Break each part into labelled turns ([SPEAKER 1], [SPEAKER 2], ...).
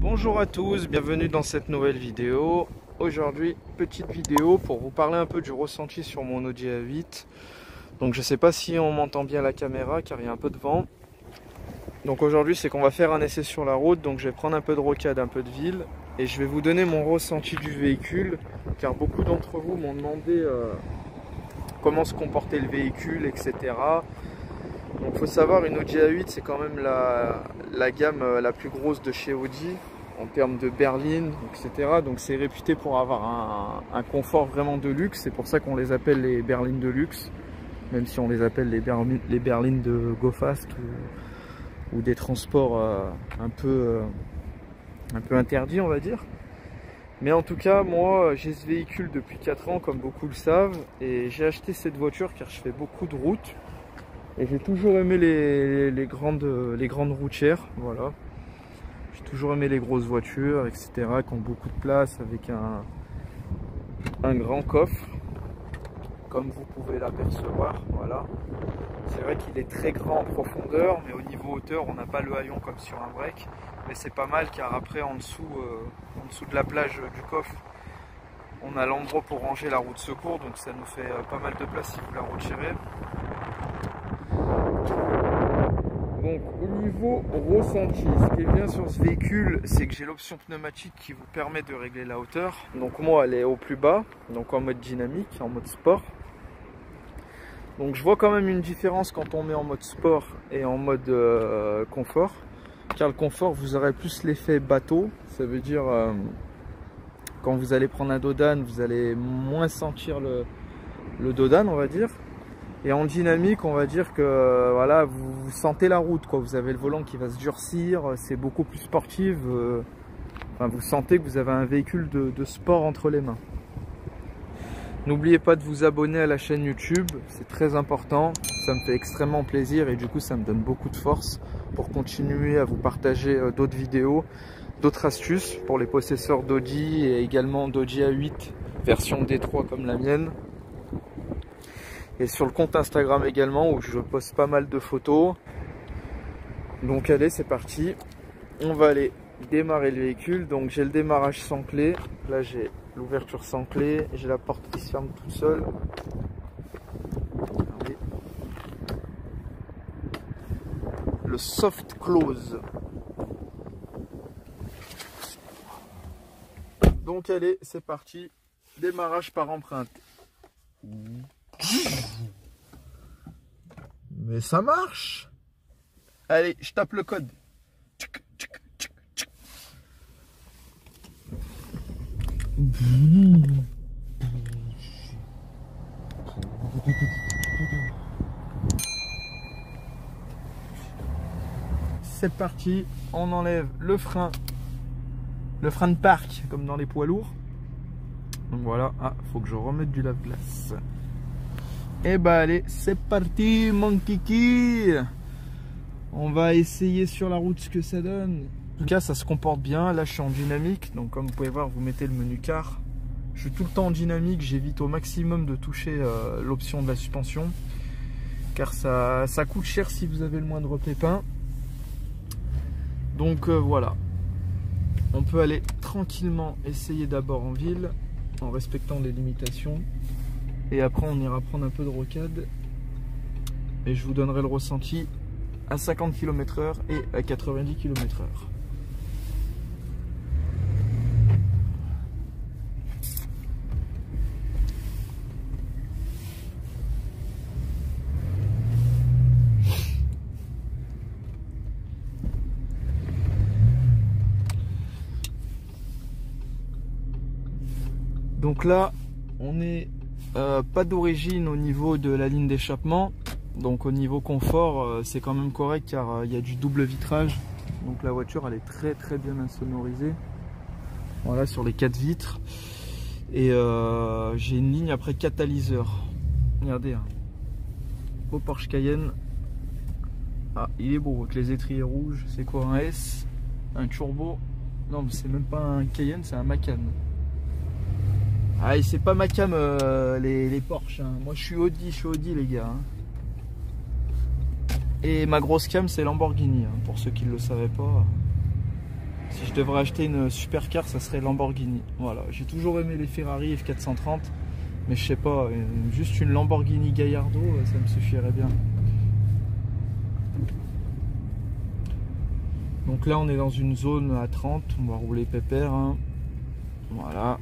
[SPEAKER 1] Bonjour à tous, bienvenue dans cette nouvelle vidéo. Aujourd'hui, petite vidéo pour vous parler un peu du ressenti sur mon Audi A8. Donc je sais pas si on m'entend bien à la caméra car il y a un peu de vent. Donc aujourd'hui c'est qu'on va faire un essai sur la route, donc je vais prendre un peu de rocade, un peu de ville et je vais vous donner mon ressenti du véhicule car beaucoup d'entre vous m'ont demandé comment se comportait le véhicule, etc. Donc il faut savoir, une Audi A8 c'est quand même la gamme la plus grosse de chez Audi en termes de berline, etc. Donc c'est réputé pour avoir un confort vraiment de luxe, c'est pour ça qu'on les appelle les berlines de luxe, même si on les appelle les berlines de GoFast ou des transports un peu interdits, on va dire. Mais en tout cas, moi j'ai ce véhicule depuis 4 ans comme beaucoup le savent, et j'ai acheté cette voiture car je fais beaucoup de routes et j'ai toujours aimé les grandes routières, voilà. J'ai toujours aimé les grosses voitures, etc., qui ont beaucoup de place avec un grand coffre, comme vous pouvez l'apercevoir, voilà. C'est vrai qu'il est très grand en profondeur, mais au niveau hauteur, on n'a pas le haillon comme sur un break. Mais c'est pas mal car après, en dessous de la plage du coffre, on a l'endroit pour ranger la roue de secours, donc ça nous fait pas mal de place si vous la retirez. Donc au niveau ressenti, ce qui est bien sur ce véhicule, c'est que j'ai l'option pneumatique qui vous permet de régler la hauteur. Donc moi, elle est au plus bas, donc en mode dynamique, en mode sport. Donc je vois quand même une différence quand on met en mode sport et en mode confort. Car le confort, vous aurez plus l'effet bateau. Ça veut dire quand vous allez prendre un dodan, vous allez moins sentir le dodan, on va dire. Et en dynamique, on va dire que voilà, vous sentez la route, quoi. Vous avez le volant qui va se durcir, c'est beaucoup plus sportif. Enfin, vous sentez que vous avez un véhicule de sport entre les mains. N'oubliez pas de vous abonner à la chaîne YouTube, c'est très important, ça me fait extrêmement plaisir et du coup ça me donne beaucoup de force pour continuer à vous partager d'autres vidéos, d'autres astuces pour les possesseurs d'Audi et également d'Audi A8 version D3 comme la mienne. Et sur le compte Instagram également où je poste pas mal de photos. Donc allez, c'est parti, on va aller démarrer le véhicule. Donc j'ai le démarrage sans clé, là j'ai l'ouverture sans clé, j'ai la porte qui se ferme toute seule. Regardez. Le soft close. Donc allez, c'est parti, démarrage par empreinte. Mais ça marche. Allez, je tape le code. C'est parti, on enlève le frein de parc comme dans les poids lourds. Donc voilà, faut que je remette du lave-glace. Et bah allez, c'est parti mon kiki. On va essayer sur la route ce que ça donne. En tout cas, ça se comporte bien. Là, je suis en dynamique. Donc, comme vous pouvez voir, vous mettez le menu car. Je suis tout le temps en dynamique. J'évite au maximum de toucher l'option de la suspension. Car ça coûte cher si vous avez le moindre pépin. Donc, voilà. On peut aller tranquillement essayer d'abord en ville, en respectant les limitations. Et après, on ira prendre un peu de rocade. Et je vous donnerai le ressenti à 50 km/h et à 90 km/h. Donc là, on est pas d'origine au niveau de la ligne d'échappement. Donc au niveau confort, c'est quand même correct car il y a du double vitrage. Donc la voiture, elle est très bien insonorisée. Voilà, sur les 4 vitres. Et j'ai une ligne après catalyseur. Regardez, beau Porsche Cayenne. Ah, il est beau avec les étriers rouges. C'est quoi, un S? Un turbo? Non, mais c'est même pas un Cayenne, c'est un Macan. Ah, c'est pas ma cam les Porsche, hein. Moi je suis Audi les gars, hein. Et ma grosse cam, c'est Lamborghini, hein, pour ceux qui ne le savaient pas. Si je devrais acheter une supercar, ça serait Lamborghini. Voilà, j'ai toujours aimé les Ferrari F430, mais je sais pas, juste une Lamborghini Gallardo, ça me suffirait bien. Donc là, on est dans une zone à 30, on va rouler pépère, hein. Voilà.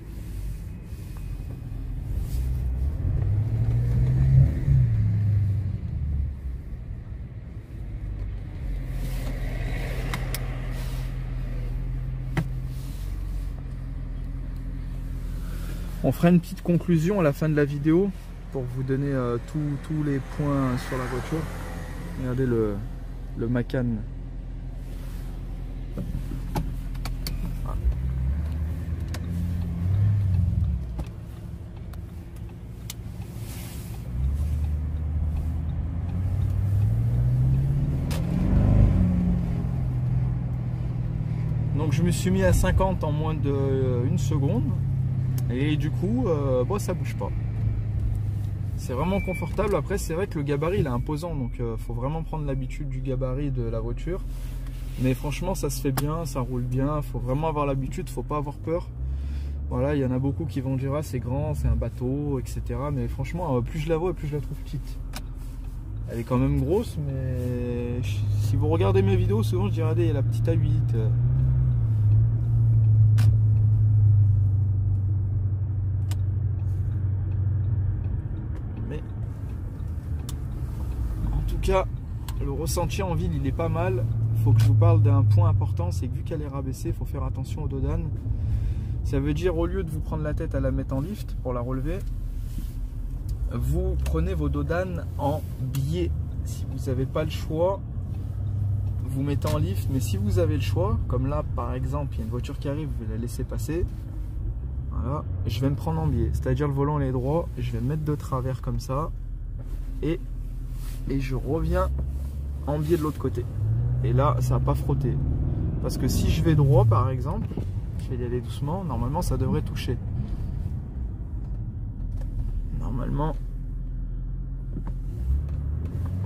[SPEAKER 1] On fera une petite conclusion à la fin de la vidéo pour vous donner tous les points sur la voiture. Regardez le Macan. Donc je me suis mis à 50 en moins d'1 seconde. Et du coup, bon, ça bouge pas. C'est vraiment confortable. Après, c'est vrai que le gabarit il est imposant, donc faut vraiment prendre l'habitude du gabarit de la voiture. Mais franchement, ça se fait bien, ça roule bien. Faut vraiment avoir l'habitude, faut pas avoir peur. Voilà, il y en a beaucoup qui vont dire ah, c'est grand, c'est un bateau, etc. Mais franchement, plus je la vois, plus je la trouve petite. Elle est quand même grosse, mais si vous regardez mes vidéos, souvent je dis regardez, il y a la petite A8. Le ressenti en ville il est pas mal. Il faut que je vous parle d'un point important, c'est que vu qu'elle est rabaissée, il faut faire attention aux dodanes. Ça veut dire au lieu de vous prendre la tête à la mettre en lift pour la relever, vous prenez vos dodanes en biais. Si vous n'avez pas le choix, vous mettez en lift, mais si vous avez le choix, comme là par exemple il y a une voiture qui arrive, vous la laissez passer, voilà, je vais me prendre en biais, c'est-à-dire le volant il est droit, je vais me mettre de travers comme ça et je reviens en biais de l'autre côté. Et là, ça va pas frotter. Parce que si je vais droit, par exemple, je vais y aller doucement, normalement, ça devrait toucher. Normalement,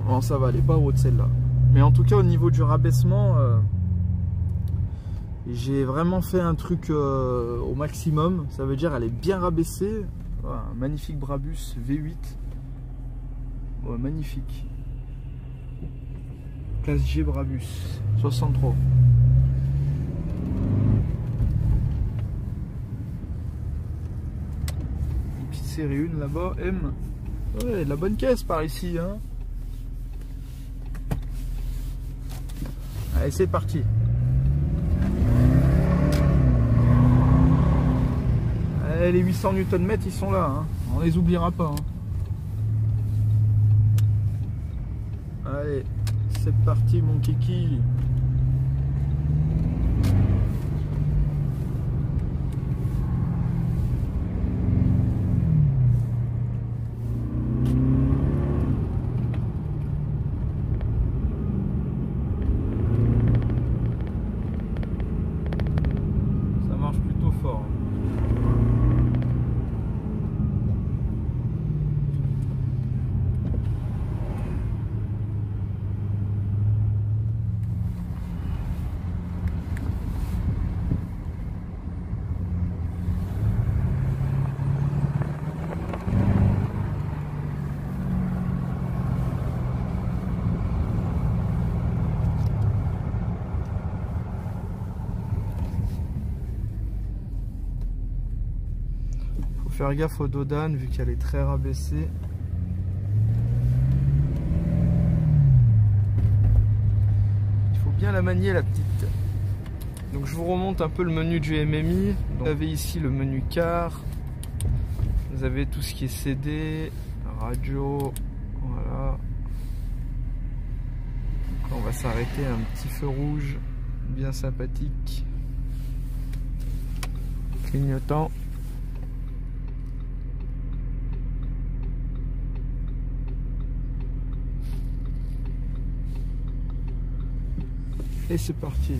[SPEAKER 1] bon, ça va aller pas haut de celle-là. Mais en tout cas, au niveau du rabaissement, j'ai vraiment fait un truc au maximum. Ça veut dire elle est bien rabaissée. Voilà, un magnifique Brabus V8. Ouais, magnifique. Classe G Brabus 63. Une petite série 1 là-bas, M. Ouais, de la bonne caisse par ici, hein. Allez, c'est parti. Allez, les 800 Nm ils sont là, hein. On les oubliera pas, hein. Allez, c'est parti mon kiki. Ça marche plutôt fort. Faire gaffe aux dodanes vu qu'elle est très rabaissée. Il faut bien la manier la petite. Donc je vous remonte un peu le menu du MMI. Donc, vous avez ici le menu car. Vous avez tout ce qui est CD, radio, voilà. Donc là, on va s'arrêter à un petit feu rouge bien sympathique. Clignotant. Et c'est parti.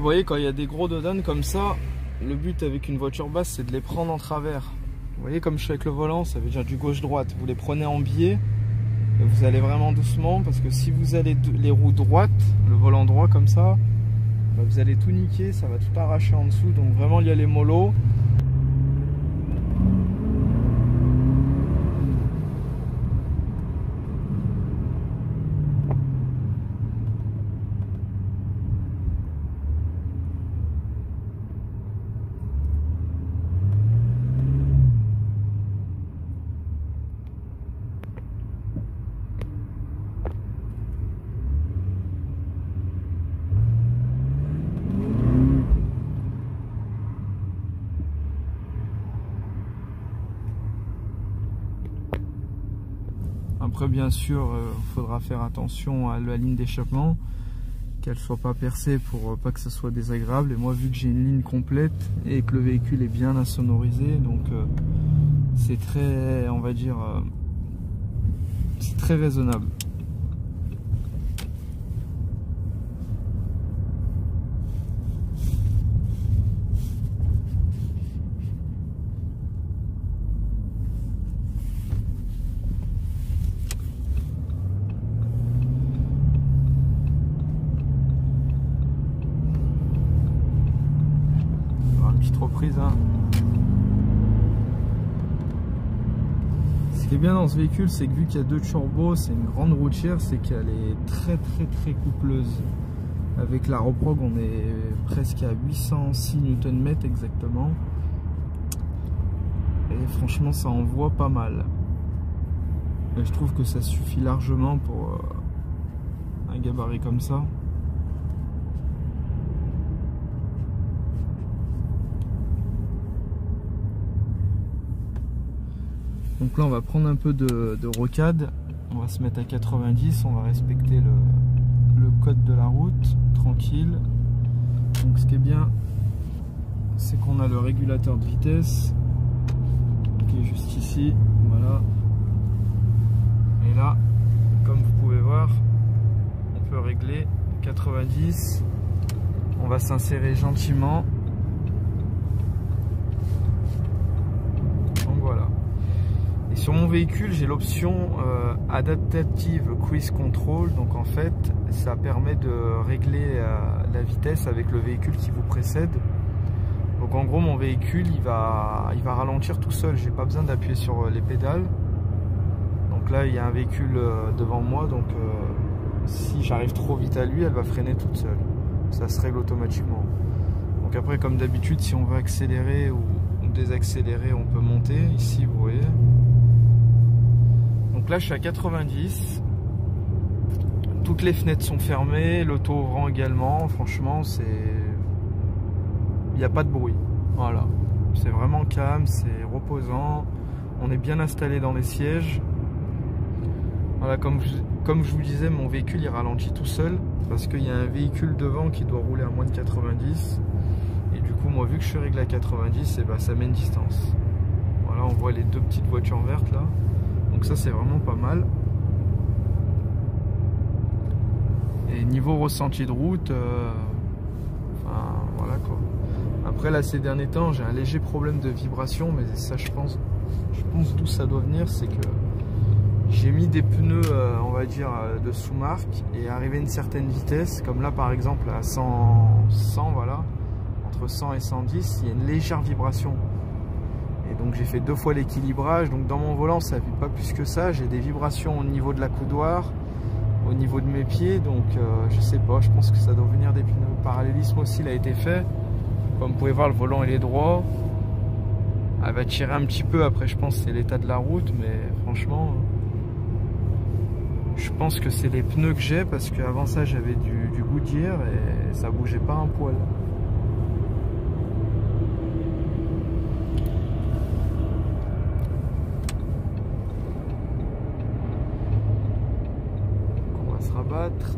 [SPEAKER 1] Vous voyez, quand il y a des gros dodanes comme ça, le but avec une voiture basse, c'est de les prendre en travers. Vous voyez, comme je suis avec le volant, ça veut dire du gauche-droite. Vous les prenez en biais, et vous allez vraiment doucement, parce que si vous allez les roues droites, le volant droit comme ça, bah vous allez tout niquer, ça va tout arracher en dessous. Donc vraiment, il y a les mollo. Après, bien sûr, il faudra faire attention à la ligne d'échappement, qu'elle soit pas percée pour pas que ce soit désagréable. Et moi, vu que j'ai une ligne complète et que le véhicule est bien insonorisé, donc c'est très, on va dire, c'est très raisonnable. Reprise, hein. Ce qui est bien dans ce véhicule, c'est que vu qu'il y a 2 turbos, c'est une grande routière, c'est qu'elle est très coupleuse. Avec la Reprog, on est presque à 806 Nm exactement. Et franchement, ça envoie pas mal. Et je trouve que ça suffit largement pour un gabarit comme ça. Donc là, on va prendre un peu de rocade, on va se mettre à 90, on va respecter le code de la route, tranquille. Donc ce qui est bien, c'est qu'on a le régulateur de vitesse qui est juste ici, voilà. Et là, comme vous pouvez voir, on peut régler 90, on va s'insérer gentiment. Et sur mon véhicule, j'ai l'option Adaptative Cruise Control. Donc en fait, ça permet de régler la vitesse avec le véhicule qui vous précède. Donc en gros, mon véhicule, il va ralentir tout seul. J'ai pas besoin d'appuyer sur les pédales. Donc là, il y a un véhicule devant moi. Donc si j'arrive trop vite à lui, elle va freiner toute seule. Ça se règle automatiquement. Donc après, comme d'habitude, si on veut accélérer ou désaccélérer, on peut monter. Ici, vous voyez. Donc là je suis à 90, toutes les fenêtres sont fermées, l'auto-ouvrant également, franchement il n'y a pas de bruit, voilà, c'est vraiment calme, c'est reposant, on est bien installé dans les sièges. Voilà, comme je vous disais, mon véhicule il ralentit tout seul, parce qu'il y a un véhicule devant qui doit rouler à moins de 90, et du coup moi vu que je suis réglé à 90, et ben, ça met une distance. Voilà, on voit les 2 petites voitures vertes là. Donc ça c'est vraiment pas mal. Et niveau ressenti de route, enfin voilà quoi. Après là ces derniers temps j'ai un léger problème de vibration, mais ça je pense d'où ça doit venir, c'est que j'ai mis des pneus on va dire de sous-marque, et arrivé à une certaine vitesse, comme là par exemple à 100 voilà, entre 100 et 110, il y a une légère vibration. Et donc j'ai fait 2 fois l'équilibrage, donc dans mon volant ça vibre pas plus que ça, j'ai des vibrations au niveau de la coudoir, au niveau de mes pieds, donc je sais pas, je pense que ça doit venir des pneus. Le parallélisme aussi il a été fait, comme vous pouvez voir le volant il est droit, elle va tirer un petit peu, après je pense que c'est l'état de la route, mais franchement je pense que c'est les pneus que j'ai, parce qu'avant ça j'avais du Goodyear et ça bougeait pas un poil. Rabattre.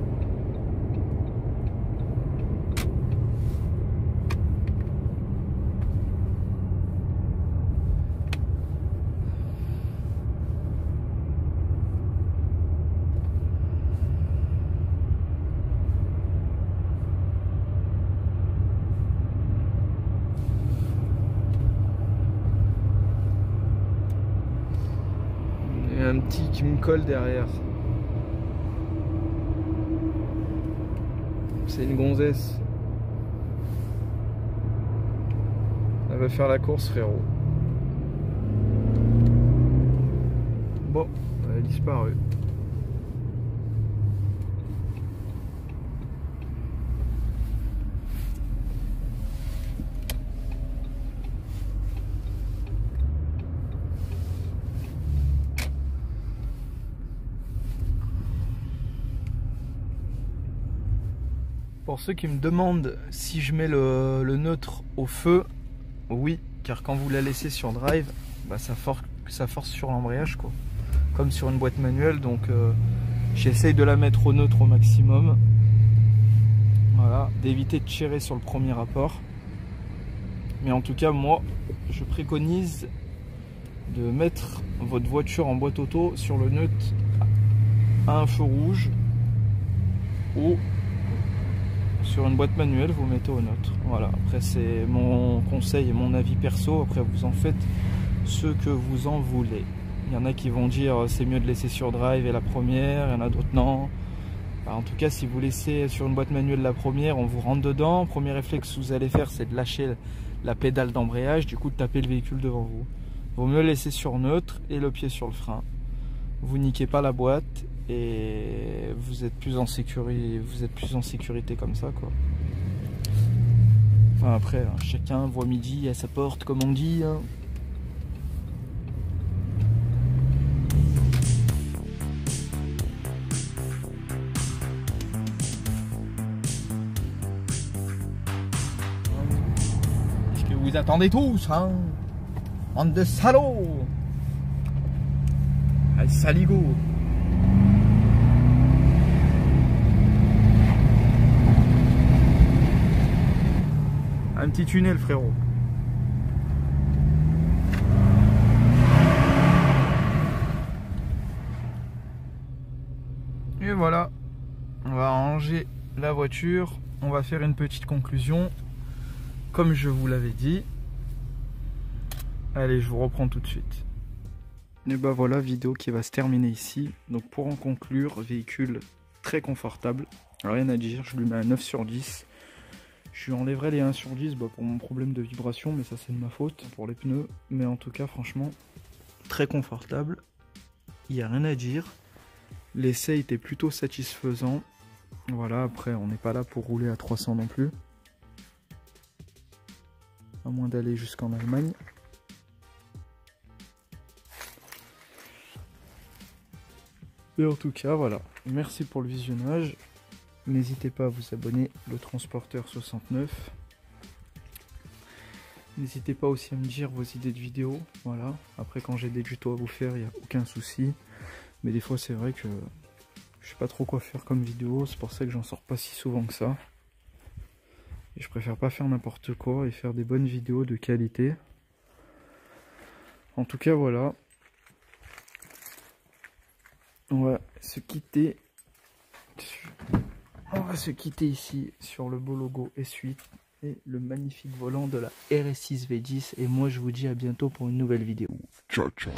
[SPEAKER 1] y a un petit qui me colle derrière. C'est une gonzesse. Elle va faire la course, frérot. Bon, elle a disparu. Pour ceux qui me demandent si je mets le neutre au feu, oui, car quand vous la laissez sur drive, bah ça force sur l'embrayage, quoi. Comme sur une boîte manuelle, donc j'essaye de la mettre au neutre au maximum. Voilà, d'éviter de tirer sur le premier rapport. Mais en tout cas, moi, je préconise de mettre votre voiture en boîte auto sur le neutre à un feu rouge ou sur une boîte manuelle, vous mettez au neutre. Voilà, après c'est mon conseil et mon avis perso, après vous en faites ce que vous en voulez. Il y en a qui vont dire c'est mieux de laisser sur drive et la première, il y en a d'autres non. En tout cas, si vous laissez sur une boîte manuelle la première, on vous rentre dedans. Premier réflexe que vous allez faire, c'est de lâcher la pédale d'embrayage, du coup de taper le véhicule devant vous. Vaut mieux laisser sur neutre et le pied sur le frein. Vous niquez pas la boîte et vous êtes plus en sécurité comme ça, quoi. Enfin après, hein, chacun voit midi à sa porte, comme on dit, hein. Est-ce que vous attendez tous, hein? Bande de salauds! Allez, saligo! Un petit tunnel, frérot. Et voilà, on va ranger la voiture. On va faire une petite conclusion, comme je vous l'avais dit. Allez, je vous reprends tout de suite. Et bah voilà, vidéo qui va se terminer ici. Donc pour en conclure, véhicule très confortable. Rien à dire, je lui mets un 9 sur 10. Je lui enlèverai les 1 sur 10 pour mon problème de vibration, mais ça c'est de ma faute pour les pneus. Mais en tout cas, franchement, très confortable. Il n'y a rien à dire. L'essai était plutôt satisfaisant. Voilà, après on n'est pas là pour rouler à 300 non plus. À moins d'aller jusqu'en Allemagne. Et en tout cas, voilà. Merci pour le visionnage. N'hésitez pas à vous abonner, le transporteur 69. N'hésitez pas aussi à me dire vos idées de vidéos. Voilà. Après, quand j'ai des tutos à vous faire, il n'y a aucun souci. Mais des fois, c'est vrai que je sais pas trop quoi faire comme vidéo. C'est pour ça que j'en sors pas si souvent que ça. Et je préfère pas faire n'importe quoi et faire des bonnes vidéos de qualité. En tout cas, voilà. On va se quitter. On va se quitter ici sur le beau logo S8 et le magnifique volant de la RS6 V10. Et moi je vous dis à bientôt pour une nouvelle vidéo. Ciao ciao.